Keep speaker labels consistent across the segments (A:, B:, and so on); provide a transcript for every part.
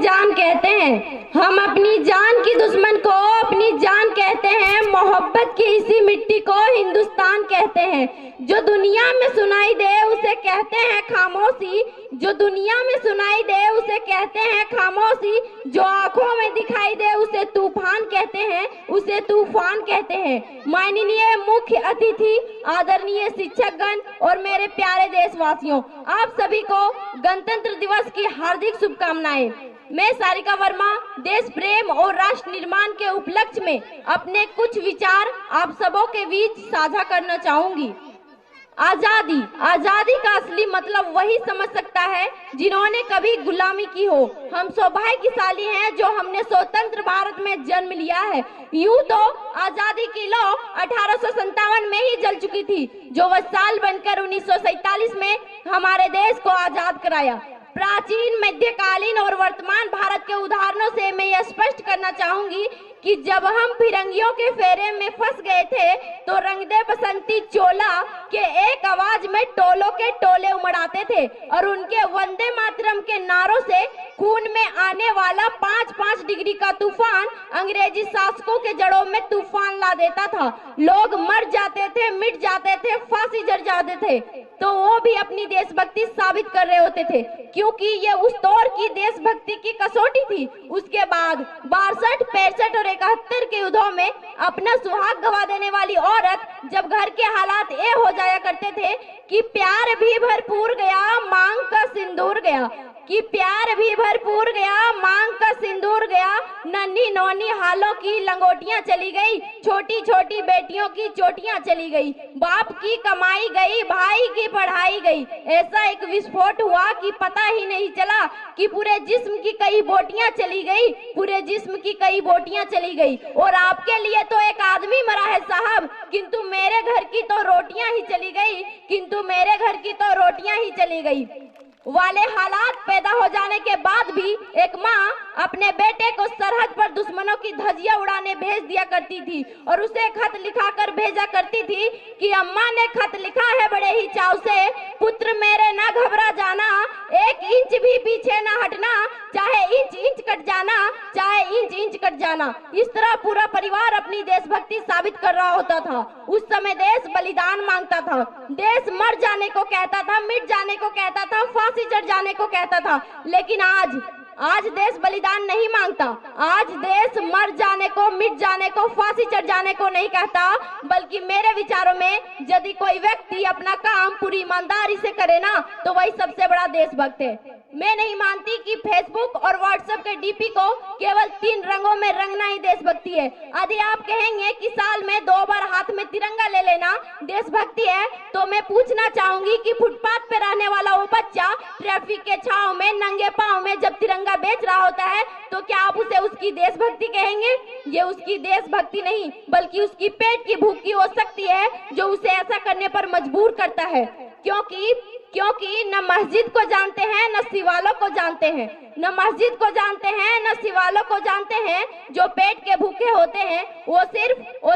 A: जान कहते हैं, हम अपनी जान की दुश्मन को अपनी जान कहते हैं। मोहब्बत की इसी मिट्टी को हिंदुस्तान कहते हैं। जो दुनिया में सुनाई दे उसे कहते हैं खामोशी, जो दुनिया में सुनाई दे उसे कहते हैं खामोशी। जो आंखों में दिखाई दे उसे तूफान कहते हैं, उसे तूफान कहते हैं। माननीय मुख्य अतिथि, आदरणीय शिक्षकगण और मेरे प्यारे देशवासियों, आप सभी को गणतंत्र दिवस की हार्दिक शुभकामनाएं। मैं सारिका वर्मा देश प्रेम और राष्ट्र निर्माण के उपलक्ष्य में अपने कुछ विचार आप सबों के बीच साझा करना चाहूंगी। आजादी, आजादी का असली मतलब वही समझ सकता है जिन्होंने कभी गुलामी की हो। हम सौभाग्यशाली हैं जो हमने स्वतंत्र भारत में जन्म लिया है। यूं तो आजादी की लौ 1857 में ही जल चुकी थी, जो वह साल बनकर 1947 में हमारे देश को आजाद कराया। प्राचीन, मध्यकालीन और वर्तमान भारत के उदाहरणों से मैं यह स्पष्ट करना चाहूंगी कि जब हम फिरंगियों के फेरे में फंस गए थे तो रंग दे बसंती चोला के एक आवाज में टोलों के टोले उमड़ाते थे और उनके वंदे मातरम के नारों से खून में आने वाला 5-5 डिग्री का तूफान अंग्रेजी शासकों के जड़ों में तूफान ला देता था। लोग मर जाते थे, मिट जाते थे, फांसी जड़ जाते थे, तो वो भी अपनी देशभक्ति साबित कर रहे होते थे, क्योंकि ये उस दौर की देशभक्ति की कसौटी थी। उसके बाद 62, 65 और 71 के युद्धों में अपना सुहाग गवा देने वाली औरत जब घर के हालात ये हो जाया करते थे कि प्यार भी भरपूर गया, मांग का सिंदूर गया, कि प्यार भी भरपूर गया, मांग का सिंदूर गया, नन्ही नौनी हालों की लंगोटियां चली गई, छोटी छोटी बेटियों की चोटियां चली गई, बाप की कमाई गई, भाई की पढ़ाई गई। ऐसा एक विस्फोट हुआ कि पता ही नहीं चला कि पूरे जिस्म की कई बोटियां चली गई, पूरे जिस्म की कई बोटियां चली गई। और आपके लिए तो एक आदमी मरा है साहब, किंतु मेरे घर की तो रोटियां ही चली गई, किंतु मेरे घर की तो रोटियां ही चली गई वाले हालात पैदा हो जाने के बाद भी एक माँ अपने बेटे को सरहद पर दुश्मनों की धज्जियां उड़ाने भेज दिया करती थी और उसे खत लिखाकर भेजा करती थी कि अम्मा ने खत लिखा है बड़े ही चाव से, पुत्र मेरे ना घबरा जाना, 1 इंच भी पीछे ना हटना, चाहे इंच इंच कट जाना, चाहे इंच इंच कट जाना। इस तरह पूरा परिवार अपनी देशभक्ति साबित कर रहा होता था। उस समय देश बलिदान मांगता था, देश मर जाने को कहता था, मिट जाने को कहता था, फांसी चढ़ जाने को कहता था। लेकिन आज देश बलिदान नहीं मांगता, आज देश मर जाने को, मिट जाने को, फांसी चढ़ जाने को नहीं कहता, बल्कि मेरे विचारों में यदि कोई व्यक्ति अपना काम पूरी ईमानदारी से करे ना तो वही सबसे बड़ा देशभक्त है। मैं नहीं मानती कि फेसबुक और व्हाट्सएप के डीपी को केवल 3 रंगों में रंगना ही देशभक्ति है। यदि आप कहेंगे कि साल में 2 बार हाथ में तिरंगा ले लेना देशभक्ति है, तो मैं पूछना चाहूंगी कि फुटपाथ पे रहने वाला वो बच्चा ट्रैफिक के छांव में नंगे पांव में जब तिरंगा बेच रहा होता है तो क्या आप उसे उसकी देशभक्ति कहेंगे? ये उसकी देशभक्ति नहीं बल्कि उसकी पेट की भूख की हो सकती है जो उसे ऐसा करने पर मजबूर करता है, क्योंकि न मस्जिद को जानते हैं न सिवालों को जानते हैं, न मस्जिद को जानते हैं न सिवालों को जानते हैं। जो पेट के भूखे होते हैं वो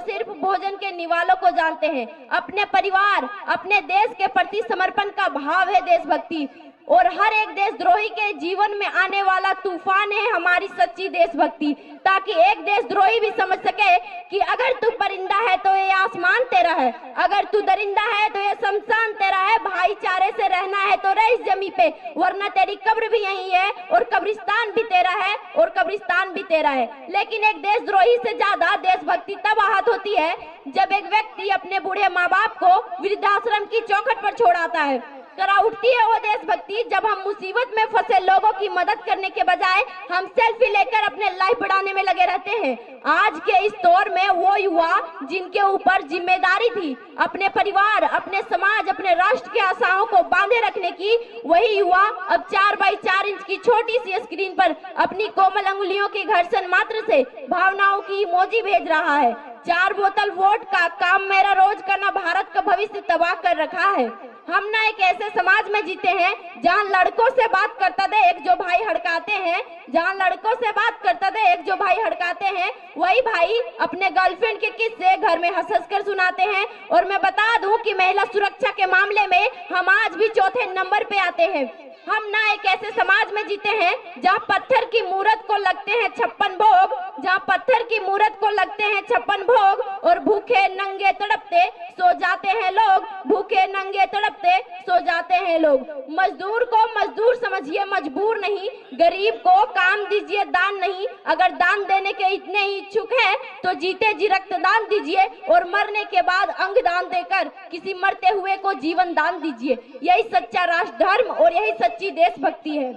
A: सिर्फ भोजन के निवालों को जानते हैं। अपने परिवार, अपने देश के प्रति समर्पण का भाव है देशभक्ति, और हर एक देशद्रोही के जीवन में आने वाला तूफान है हमारी सच्ची देशभक्ति, ताकि एक देशद्रोही भी समझ सके कि अगर तू परिंदा है तो ये आसमान तेरा है, अगर तू दरिंदा है तो ये शमशान तेरा है, भाईचारे से रहना है तो रह इस जमी पे, वरना तेरी कब्र भी यही है और कब्रिस्तान भी तेरा है और कब्रिस्तान भी तेरा है। लेकिन एक देशद्रोही से ज्यादा देशभक्ति तब आहत होती है जब एक व्यक्ति अपने बूढ़े माँ बाप को वृद्धाश्रम की चौखट पर छोड़ आता है। करा उठती है वो देशभक्ति जब हम मुसीबत में फंसे लोगों की मदद करने के बजाय हम सेल्फी लेकर अपने लाइफ बढ़ाने में लगे रहते हैं। आज के इस दौर में वो युवा जिनके ऊपर जिम्मेदारी थी अपने परिवार, अपने समाज, अपने राष्ट्र की आशाओं को बांधे रखने की, वही युवा अब 4x4 इंच की छोटी सी स्क्रीन पर अपनी कोमल अंगुलियों के घर्षण मात्र से भावनाओं की इमोजी भेज रहा है। 4 बोतल वोट का काम मेरा रोज करना भारत का भविष्य तबाह कर रखा है। हम ना एक ऐसे समाज में जीते हैं जहाँ लड़कों से बात करता थे एक जो भाई हड़काते हैं, जहाँ लड़कों से बात करता थे एक जो भाई हड़काते हैं, वही भाई अपने गर्लफ्रेंड के किस्से घर में हंस कर सुनाते हैं। और मैं बता दूं कि महिला सुरक्षा के मामले में हम आज भी 4थे नंबर पे आते हैं। हम ना एक ऐसे समाज में जीते हैं जहाँ पत्थर की मूरत को लगते हैं 56 भोग, जहाँ पत्थर की मूरत को लगते हैं 56 भोग, और भूखे नंगे तड़पते सो जाते हैं लोग, भूखे नंगे तड़पते सो जाते हैं लोग। मजदूर को मजदूर समझिए, मजबूर नहीं। गरीब को काम दीजिए, दान नहीं। अगर दान देने के इतने ही इच्छुक हैं तो जीते जी रक्तदान दीजिए, और मरने के बाद अंग दान देकर किसी मरते हुए को जीवन दान दीजिए। यही सच्चा राष्ट्र धर्म और यही सच्ची देशभक्ति है।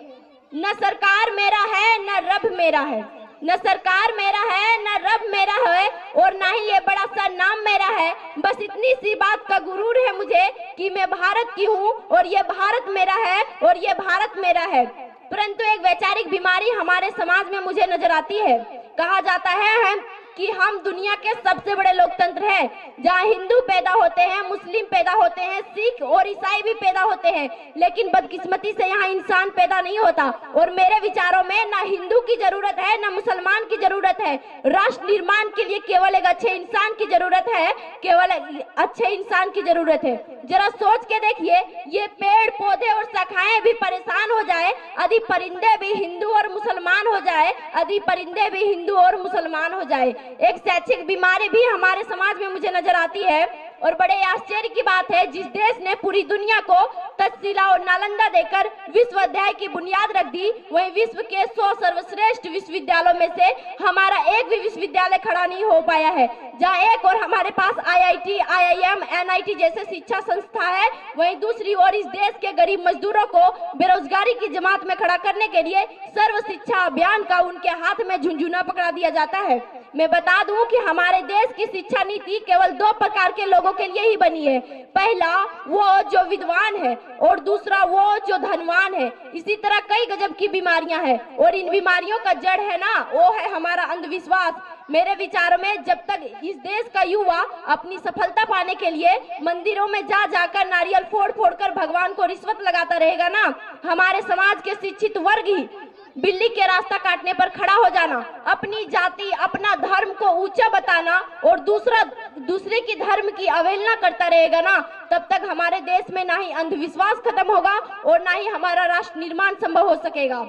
A: न सरकार मेरा है न रब मेरा है, न सरकार मेरा है न रब मेरा है, और ना ही ये बड़ा सा नाम मेरा है। बस इतनी सी बात का गुरूर है मुझे कि मैं भारत की हूँ और ये भारत मेरा है और ये भारत मेरा है। परंतु एक वैचारिक बीमारी हमारे समाज में मुझे नजर आती है। कहा जाता है कि हम दुनिया के सबसे बड़े लोकतंत्र हैं, जहां हिंदू पैदा होते हैं, मुस्लिम पैदा होते हैं, सिख और ईसाई भी पैदा होते हैं, लेकिन बदकिस्मती से यहाँ इंसान पैदा नहीं होता। और मेरे विचारों में ना हिंदू की जरूरत है ना मुसलमान की जरूरत है। राष्ट्र निर्माण के लिए केवल एक अच्छे इंसान की जरूरत है, केवल अच्छे इंसान की जरूरत है। जरा सोच के देखिए, ये पेड़ पौधे और शाखाएं भी परेशान हो जाए, यदि परिंदे भी हिंदू और मुसलमान हो जाए, यदि परिंदे भी हिंदू और मुसलमान हो जाए। एक शैक्षिक बीमारी भी हमारे समाज में मुझे नजर आती है, और बड़े आश्चर्य की बात है, जिस देश ने पूरी दुनिया को तक्षशिला और नालंदा देकर विश्वविद्यालय की बुनियाद रख दी, वहीं विश्व के 100 सर्वश्रेष्ठ विश्वविद्यालयों में से हमारा एक भी विश्वविद्यालय खड़ा नहीं हो पाया है। जहां एक और हमारे पास IIT, IIM, NIT जैसे शिक्षा संस्था है, वहीं दूसरी ओर इस देश के गरीब मजदूरों को बेरोजगारी की जमात में खड़ा करने के लिए सर्व शिक्षा अभियान का उनके हाथ में झुंझुना पकड़ा दिया जाता है। मैं बता दूं कि हमारे देश की शिक्षा नीति केवल 2 प्रकार के लोगों के लिए ही बनी है। पहला वो जो विद्वान है और दूसरा वो जो धनवान है। इसी तरह कई गजब की बीमारियां हैं, और इन बीमारियों का जड़ है ना, वो है हमारा अंधविश्वास। मेरे विचारों में जब तक इस देश का युवा अपनी सफलता पाने के लिए मंदिरों में जा जाकर नारियल फोड़ फोड़ कर भगवान को रिश्वत लगाता रहेगा ना, हमारे समाज के शिक्षित वर्ग ही बिल्ली के रास्ता काटने पर खड़ा हो जाना, अपनी जाति अपना धर्म को ऊंचा बताना और दूसरे की धर्म की अवहेलना करता रहेगा ना, तब तक हमारे देश में ना ही अंधविश्वास खत्म होगा और ना ही हमारा राष्ट्र निर्माण संभव हो सकेगा।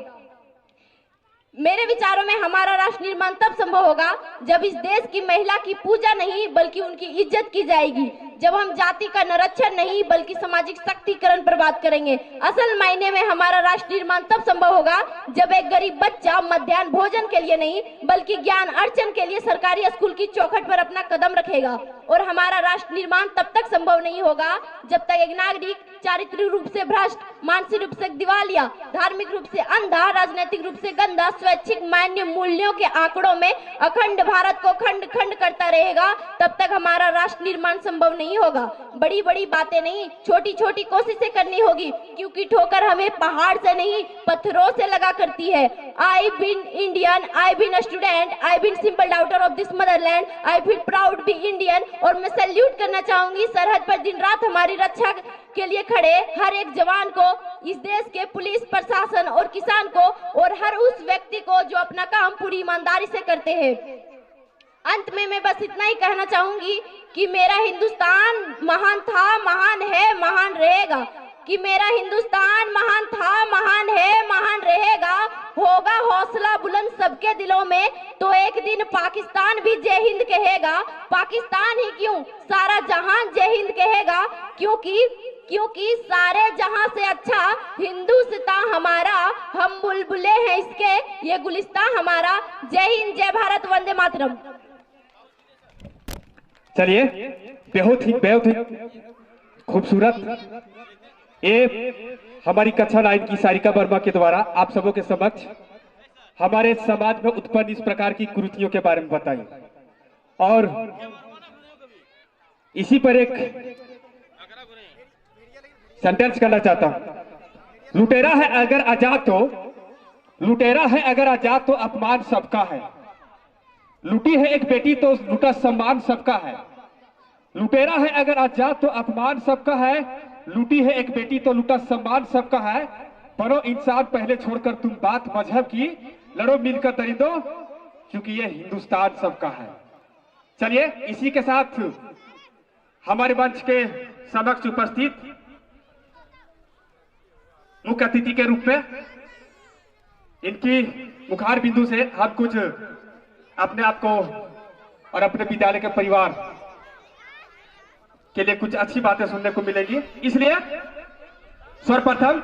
A: मेरे विचारों में हमारा राष्ट्र निर्माण तब संभव होगा जब इस देश की महिला की पूजा नहीं बल्कि उनकी इज्जत की जाएगी, जब हम जाति का निरक्षण नहीं बल्कि सामाजिक शक्तिकरण पर बात करेंगे। असल मायने में हमारा राष्ट्र निर्माण तब संभव होगा जब एक गरीब बच्चा मध्याह्न भोजन के लिए नहीं बल्कि ज्ञान अर्जन के लिए सरकारी स्कूल की चौखट पर अपना कदम रखेगा। और हमारा राष्ट्र निर्माण तब तक संभव नहीं होगा जब तक एक नागरिक चारित्रिक रूप से भ्रष्ट, मानसिक रूप से दिवालिया, धार्मिक रूप से अंधा, राजनीतिक रूप से गंदा, स्वैच्छिक मान्य मूल्यों के आंकड़ों में अखंड भारत को खंड खंड करता रहेगा, तब तक हमारा राष्ट्र निर्माण संभव नहीं होगा। बड़ी बड़ी बातें नहीं, छोटी छोटी कोशिशें करनी होगी, क्योंकि ठोकर हमें पहाड़ से नहीं पत्थरों से लगा करती है। I been Indian, I been student, I been simple daughter of this motherland, I feel proud be Indian. और मैं सैल्यूट करना चाहूंगी सरहद पर दिन रात हमारी रक्षा के लिए खड़े हर एक जवान को, इस देश के पुलिस प्रशासन और किसान को, और हर उस व्यक्ति को जो अपना काम पूरी ईमानदारी से करते हैं। अंत में मैं बस इतना ही कहना चाहूंगी कि मेरा हिंदुस्तान महान था, महान है, महान रहेगा। कि मेरा हिंदुस्तान महान था, महान है, महान रहेगा। होगा हौसला बुलंद सबके दिलों में, तो एक दिन पाकिस्तान भी जय हिंद कहेगा। पाकिस्तान ही क्यों, सारा जहान जय हिंद कहेगा, क्योंकि सारे जहां से अच्छा हिंदुस्तान हमारा, हम बुलबुले हैं इसके, ये गुलिस्तान हमारा। जय हिंद, जय भारत, वंदे मातरम।
B: चलिए, बहुत ही खूबसूरत ये हमारी कक्षा 9 की सारिका वर्मा के द्वारा आप सबों के समक्ष हमारे समाज में उत्पन्न इस प्रकार की कुरीतियों के बारे में बताई, और इसी पर एक सेंटेंस करना चाहता हूं। लुटेरा है अगर आजाद तो, लुटेरा है अगर आजाद तो अपमान सबका है। लुटी है एक बेटी तो लुटा सम्मान सबका है। लुटेरा है अगर आजाद तो अपमान सबका है। लूटी है एक बेटी तो लूटा सम्मान सबका है। पढ़ो इंसान पहले छोड़कर तुम बात मजहब की, लड़ो मिलकर दरिंदों क्योंकि ये हिंदुस्तान सबका है। चलिए, इसी के साथ हमारे मंच के समक्ष उपस्थित मुख्य अतिथि के रूप में इनकी मुखार बिंदु से हम कुछ अपने आप को और अपने विद्यालय के परिवार के लिए कुछ अच्छी बातें सुनने को मिलेगी। इसलिए सर्वप्रथम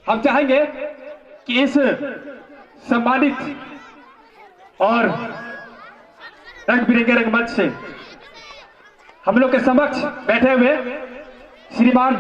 B: हम चाहेंगे कि इस सम्मानित और रंग बिरंगे रंगमंच से हम लोग के समक्ष बैठे हुए श्रीमान